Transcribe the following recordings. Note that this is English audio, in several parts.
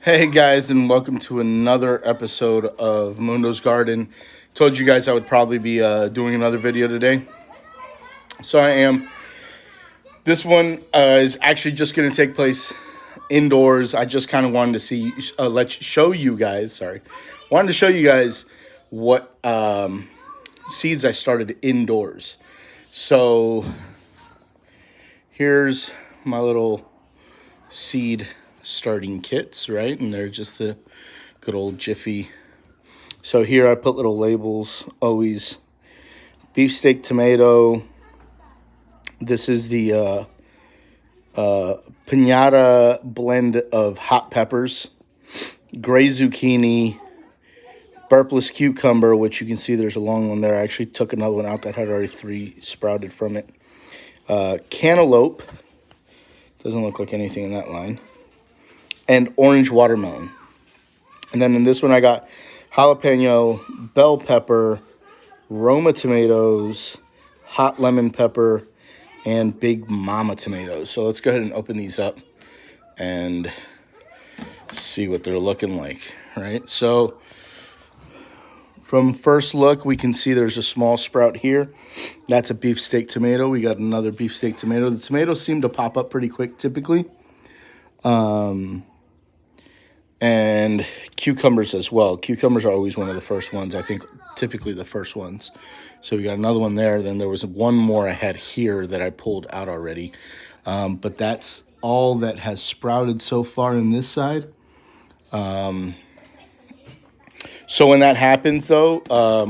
Hey guys, and welcome to another episode of Mundo's Garden. Told you guys I would probably be doing another video today, so I am. This one is actually just going to take place indoors. I just kind of wanted to show you guys. Wanted to show you guys what seeds I started indoors. So here's my little seed starting kits, right? And they're just the good old Jiffy. So here I put little labels, always beefsteak tomato. This is the piñata blend of hot peppers, gray zucchini, burpless cucumber, which you can see there's a long one there. I actually took another one out that had already 3 sprouted from it. Cantaloupe, doesn't look like anything in that line. And orange watermelon. And then in this one I got jalapeno, bell pepper, Roma tomatoes, hot lemon pepper, and big mama tomatoes. So let's go ahead and open these up and see what they're looking like, right? So from first look, we can see there's a small sprout here. That's a beefsteak tomato. We got another beefsteak tomato. The tomatoes seem to pop up pretty quick typically. And cucumbers as well. Cucumbers are always one of the first ones. I think typically the first ones. So we got another one there. Then there was one more I had here that I pulled out already. But that's all that has sprouted so far in this side. So when that happens though,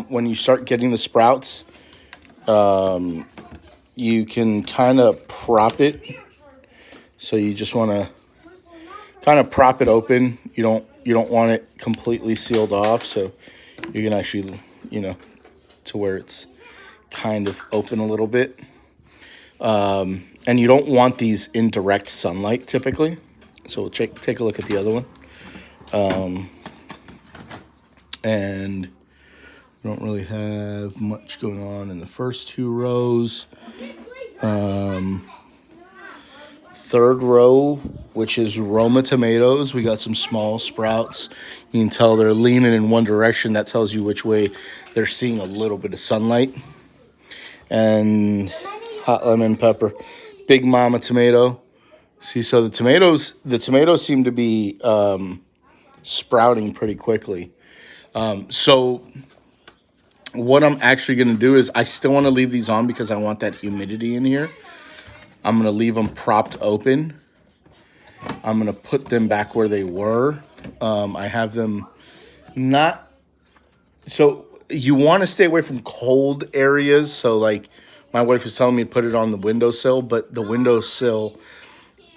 when you start getting the sprouts, you can kind of prop it. So you just want to kind of prop it open. You don't want it completely sealed off, so you can actually, to where it's kind of open a little bit. And you don't want these in direct sunlight typically. So we'll take a look at the other one. And we don't really have much going on in the first 2 rows. Third row, which is Roma Tomatoes. We got some small sprouts. You can tell they're leaning in one direction. That tells you which way they're seeing a little bit of sunlight. And hot lemon pepper. Big mama tomato. See, so the tomatoes seem to be sprouting pretty quickly. So what I'm actually going to do is I still want to leave these on because I want that humidity in here. I'm going to leave them propped open. I'm going to put them back where they were. I have them not... So you want to stay away from cold areas. So like my wife was telling me to put it on the windowsill, but the windowsill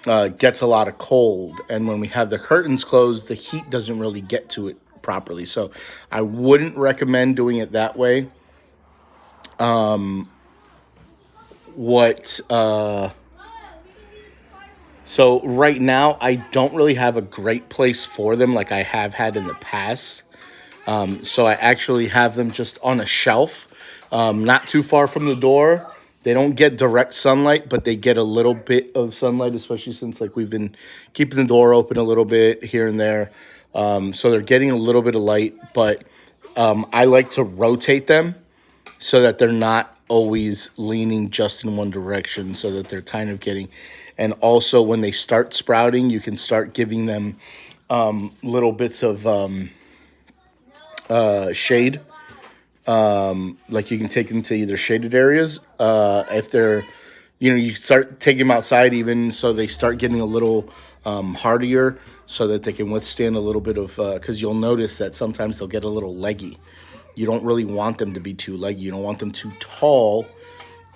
gets a lot of cold. And when we have the curtains closed, the heat doesn't really get to it properly. So I wouldn't recommend doing it that way. So right now I don't really have a great place for them like I have had in the past. So I actually have them just on a shelf, not too far from the door. They don't get direct sunlight, but they get a little bit of sunlight, especially since like we've been keeping the door open a little bit here and there. So they're getting a little bit of light, but I like to rotate them so that they're not always leaning just in one direction, so that they're kind of getting, and also when they start sprouting, you can start giving them little bits of shade. Like you can take them to either shaded areas. If they're, you start taking them outside even, so they start getting a little hardier, so that they can withstand a little bit of, because you'll notice that sometimes they'll get a little leggy. You don't really want them to be too leggy. You don't want them too tall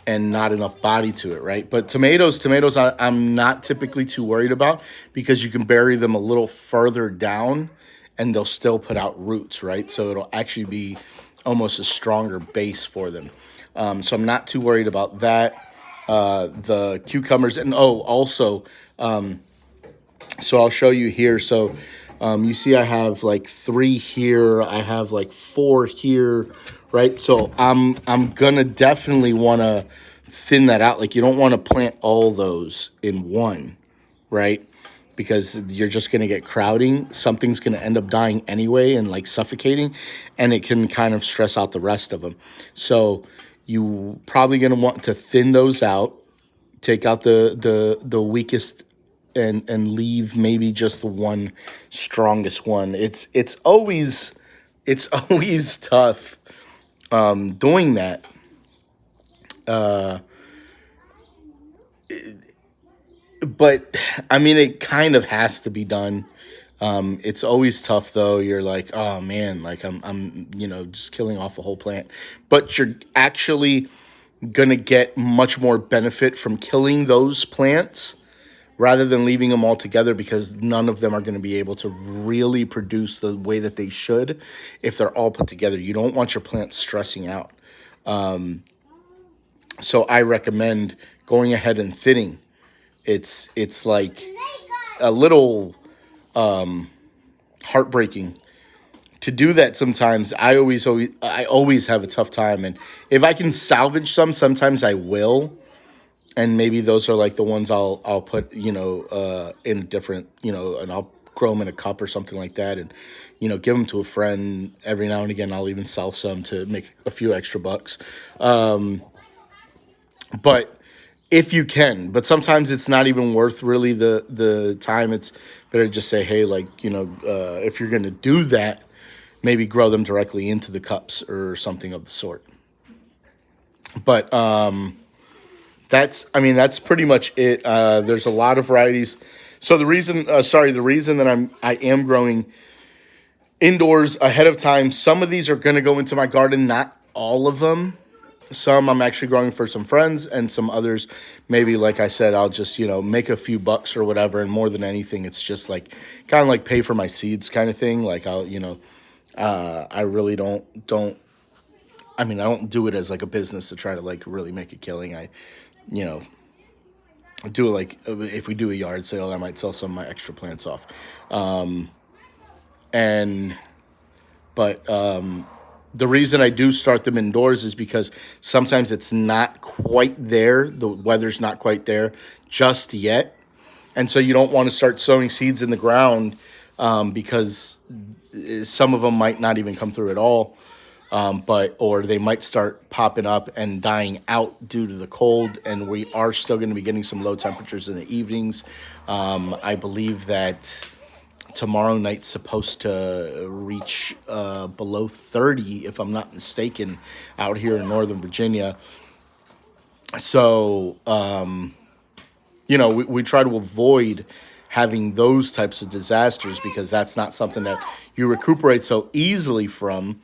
and not enough body to it, right? But tomatoes, I'm not typically too worried about because you can bury them a little further down and they'll still put out roots, right? So it'll actually be almost a stronger base for them. So I'm not too worried about that. The cucumbers, and also, so I'll show you here. So you see I have like 3 here. I have like 4 here, right? So I'm gonna definitely want to thin that out. Like you don't want to plant all those in one, right? because you're just going to get crowding. Something's going to end up dying anyway and like suffocating, and it can kind of stress out the rest of them. So you probably going to want to thin those out, take out the weakest, and leave maybe just the one strongest one. It's always tough doing that. But I mean, it kind of has to be done. It's always tough though. You're like, oh man, like I'm just killing off a whole plant, but you're actually gonna get much more benefit from killing those plants rather than leaving them all together, because none of them are going to be able to really produce the way that they should if they're all put together. You don't want your plants stressing out. So I recommend going ahead and thinning. It's like a little heartbreaking to do that sometimes. I always have a tough time, and if I can salvage some, sometimes I will. And maybe those are like the ones I'll put in a different, and I'll grow them in a cup or something like that, and give them to a friend every now and again. I'll even sell some to make a few extra bucks. But if you can, but sometimes it's not even worth really the time. It's better to just say, hey, like, if you're going to do that, maybe grow them directly into the cups or something of the sort. But that's pretty much it. There's a lot of varieties. So the reason that I am growing indoors ahead of time, some of these are going to go into my garden, not all of them. Some I'm actually growing for some friends, and some others, maybe, like I said, I'll just, make a few bucks or whatever. And more than anything, it's just like kind of like pay for my seeds kind of thing. Like I really don't, I don't do it as like a business to try to like really make a killing. I do it like if we do a yard sale, I might sell some of my extra plants off. But the reason I do start them indoors is because sometimes it's not quite there. The weather's not quite there just yet. And so you don't want to start sowing seeds in the ground because some of them might not even come through at all. Or they might start popping up and dying out due to the cold. And we are still going to be getting some low temperatures in the evenings. I believe that tomorrow night's supposed to reach below 30, if I'm not mistaken, out here in Northern Virginia. So, we try to avoid having those types of disasters because that's not something that you recuperate so easily from.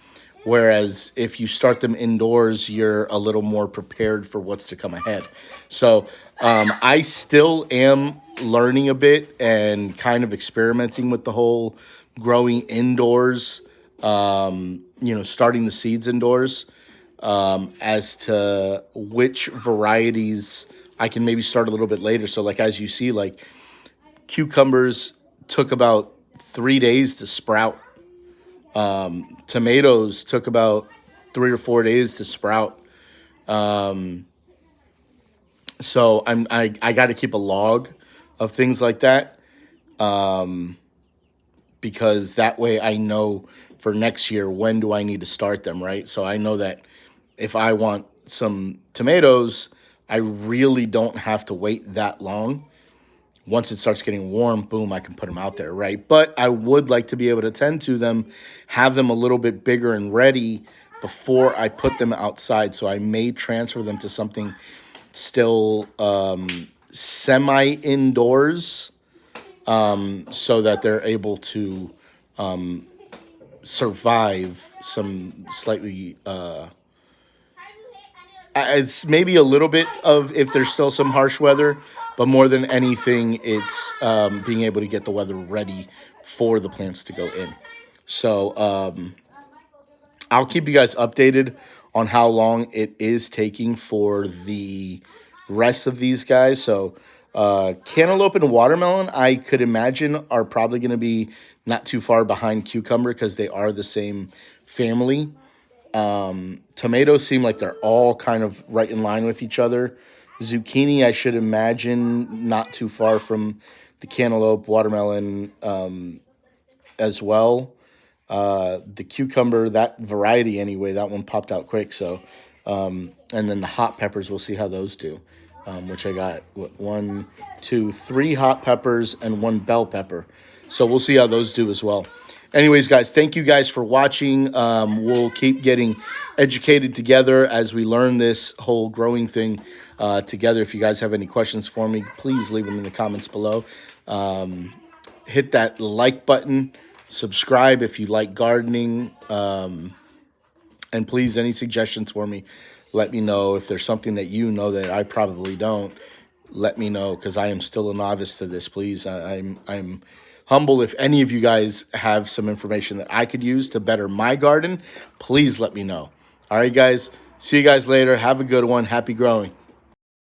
Whereas if you start them indoors, you're a little more prepared for what's to come ahead. So I still am learning a bit and kind of experimenting with the whole growing indoors, starting the seeds indoors, as to which varieties I can maybe start a little bit later. So like, as you see, like cucumbers took about 3 days to sprout. Tomatoes took about 3 or 4 days to sprout. So I got to keep a log of things like that, because that way I know for next year when do I need to start them, right? So I know that if I want some tomatoes, I really don't have to wait that long. Once it starts getting warm, boom, I can put them out there, right? But I would like to be able to tend to them, have them a little bit bigger and ready before I put them outside. So I may transfer them to something still semi-indoors, so that they're able to survive some slightly... it's maybe a little bit of if there's still some harsh weather, but more than anything, it's being able to get the weather ready for the plants to go in. So I'll keep you guys updated on how long it is taking for the rest of these guys. So cantaloupe and watermelon, I could imagine, are probably going to be not too far behind cucumber because they are the same family. Tomatoes seem like they're all kind of right in line with each other. Zucchini, I should imagine, not too far from the cantaloupe, watermelon as well. The cucumber, that variety anyway, that one popped out quick. So, and then the hot peppers, we'll see how those do. Which I got one, two, three hot peppers and one bell pepper. So we'll see how those do as well. Anyways, guys, thank you guys for watching. We'll keep getting educated together as we learn this whole growing thing together. If you guys have any questions for me, please leave them in the comments below. Hit that like button. Subscribe if you like gardening. And please, any suggestions for me, let me know. If there's something that you know that I probably don't, let me know, because I am still a novice to this. Please, I'm humble. If any of you guys have some information that I could use to better my garden, please let me know. All right, guys. See you guys later. Have a good one. Happy growing.